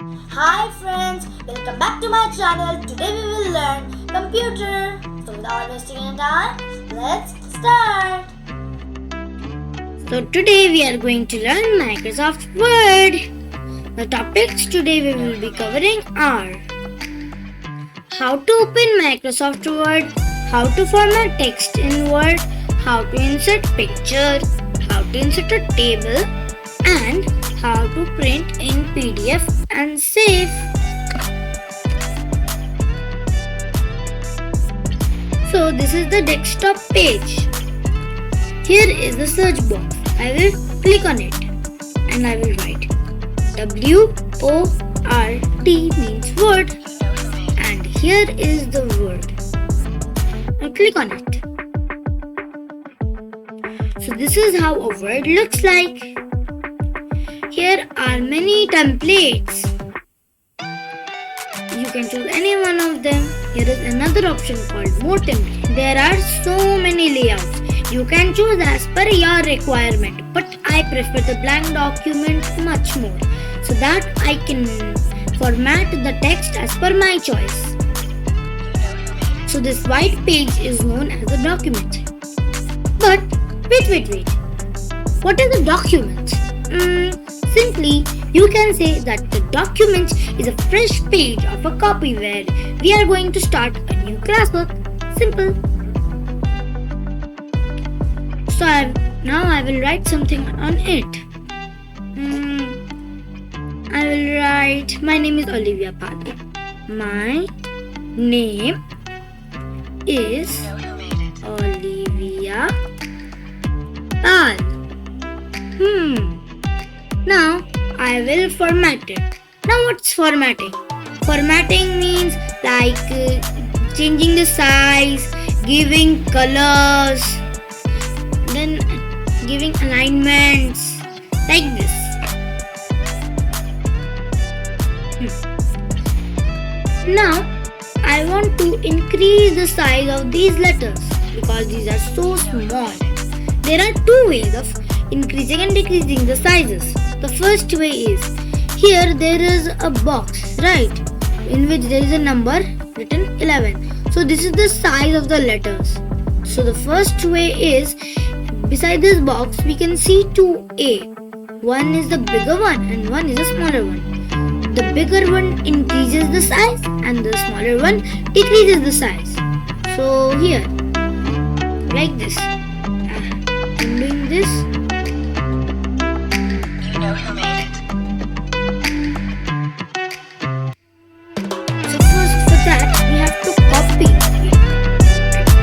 Hi friends, welcome back to my channel. Today we will learn computer. So without wasting any time, let's start. So today we are going to learn Microsoft Word. The topics today we will be covering are how to open Microsoft Word, how to format text in Word, how to insert picture, how to insert a table, and how to print in PDF and save. So this is the desktop page. Here is the search box. I will click on it and I will write WORD means word, and here is the word. Now click on it. So this is how a word looks like. Here are many templates. You can choose any one of them. Here is another option called More Templates. There are so many layouts. You can choose as per your requirement, but I prefer the blank document much more, so that I can format the text as per my choice. So this white page is known as a document. But wait. What is a document? Simply, you can say that the document is a fresh page of a copy where we are going to start a new classwork. Simple. So now I will write something on it. I will write, my name is Olivia Pal. My name is Olivia Pal. Now I will format it. Now what's formatting? Formatting means like changing the size, giving colors, then giving alignments like this. Now I want to increase the size of these letters because these are so small. There are two ways of increasing and decreasing the sizes. The first way is, here there is a box, right, in which there is a number written 11. So this is the size of the letters. So the first way is, beside this box we can see two A. One is the bigger one and one is a smaller one. The bigger one increases the size and the smaller one decreases the size. So here, like this. I'm doing this. Who made it? So first for that we have to copy it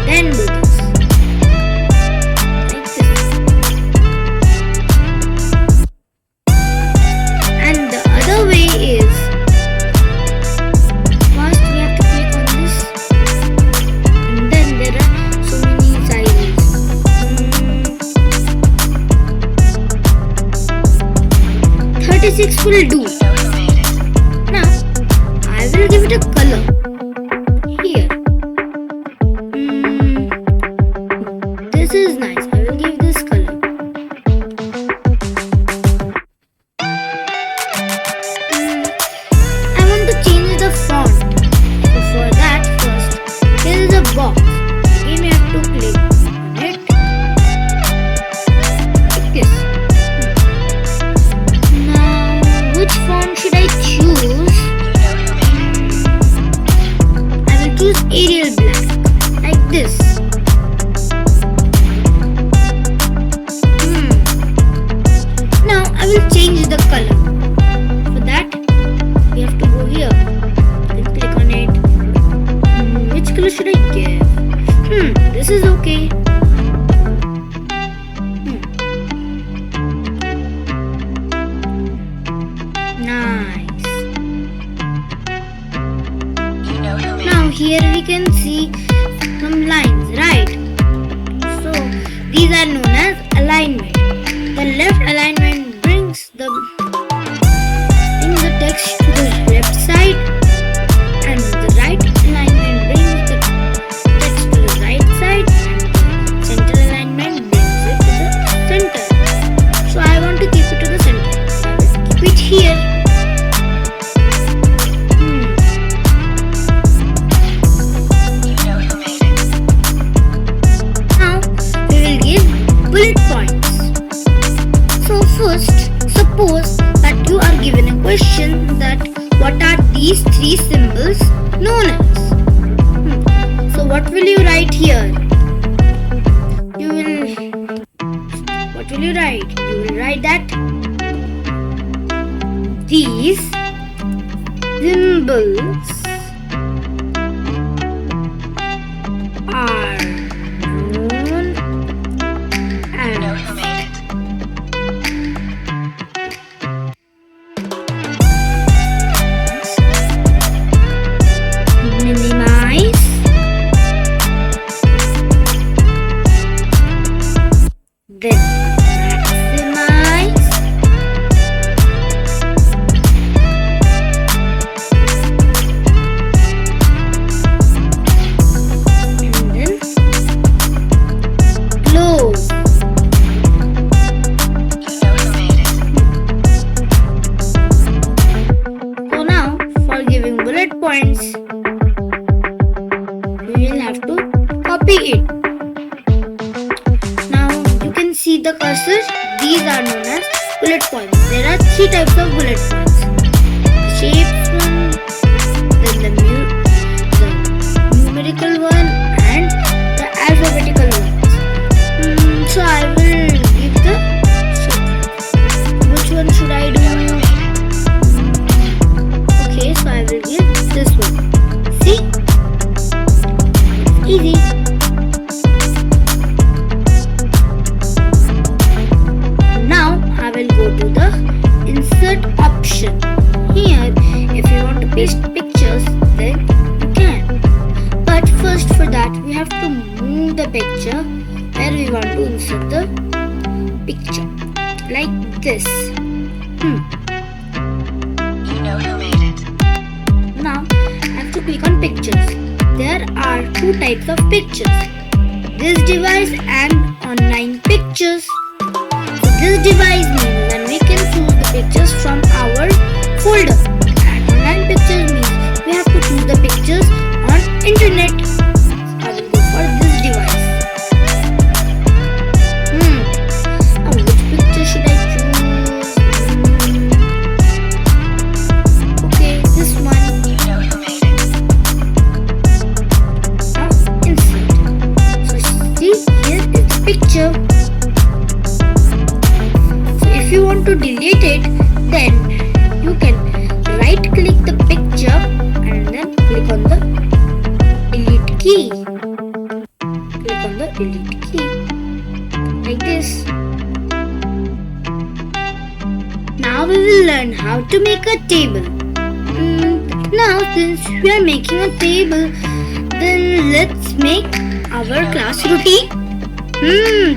and then do this. Like this. And the other way is, first we have to click on this and then there are so many sizes. 36 will do. Now I will give it a color. Here. This is nice. I will give this color. I want to change the font. So for that, first there is a box. Again we have to click on it. Like this. Which font should I choose? I will choose Arial Black, like this. Now I will change the color. For that, we have to go here and click on it. Which color should I give? This is okay. Nice. Now here we can see some lines, right? So these are known as alignment. The left alignment brings the text to the left side, and the right alignment brings the text to the right side, and the center alignment brings it to the center. So I want to keep it to the center. So I will keep it here. these three symbols known as. So what will you write here? What will you write? You will write that these symbols are known as. Minimize. Then maximize. And then close. So now for giving bullet points, we will have to copy it. Now you can see the cursor. These are known as bullet points. There are three types of bullet points: the shapes one, then the numerical one, and the alphabetical ones. So I will give the shape. Which one should I do? Okay, so I will give this one. See? Easy. Now I will go to the insert option. Here, if you want to paste pictures, then you can. But first for that, we have to move the picture where we want to insert the picture. Like this. Now I have to click on pictures. There are two types of pictures: this device and online pictures. So this device means that we can choose the pictures from our folder, and online pictures means we have to choose the pictures on internet. I will go for this device. Now which picture should I choose? Okay, this one. Now insert. So see, here is the picture. So if you want to delete it, then you can right click the picture and then click on the delete key. Click on the delete key like this. Now we will learn how to make a table. Now since we are making a table, then let's make our class routine.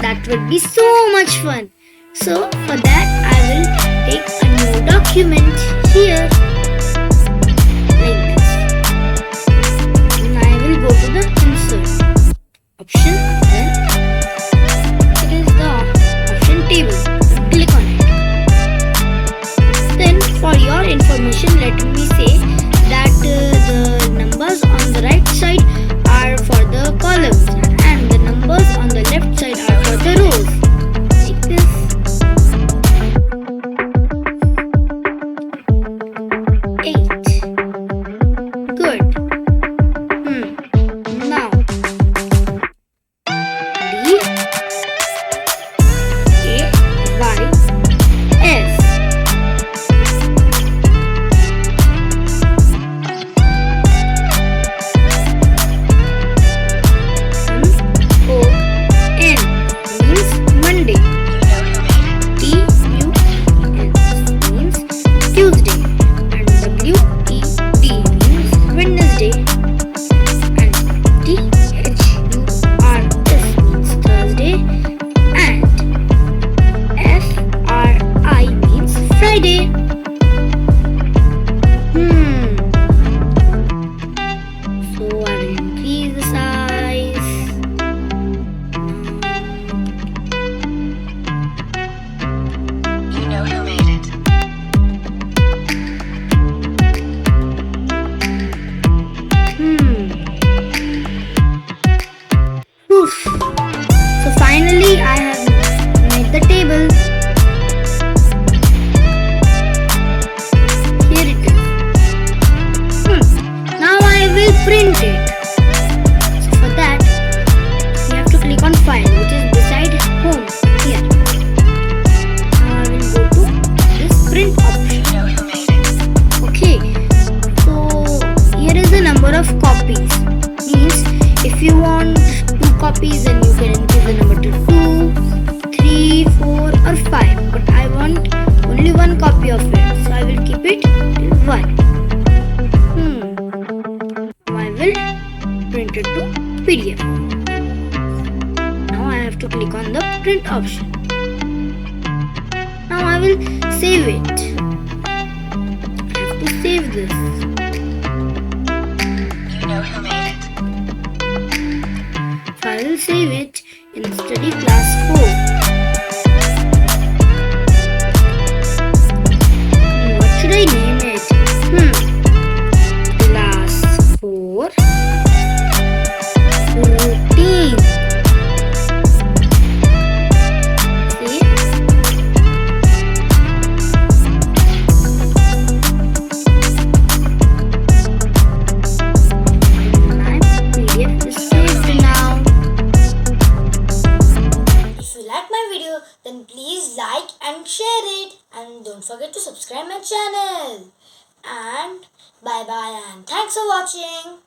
That would be so much fun. So for that I will take a new document here like this. And I will go to the insert option, then it is the option table. Click on it. Then for your information, let me say that the numbers on the right side are for the columns and the numbers on the left side are for the rows. Like this. PDF. Now I have to click on the print option. Now I will save it. I have to save this. You know who made it. So I will save it in study class 4. What should I name it? Class 4 routine. See? My PDF is saved now. If you like my video, then please like and share it. And don't forget to subscribe my channel. And bye bye and thanks for watching.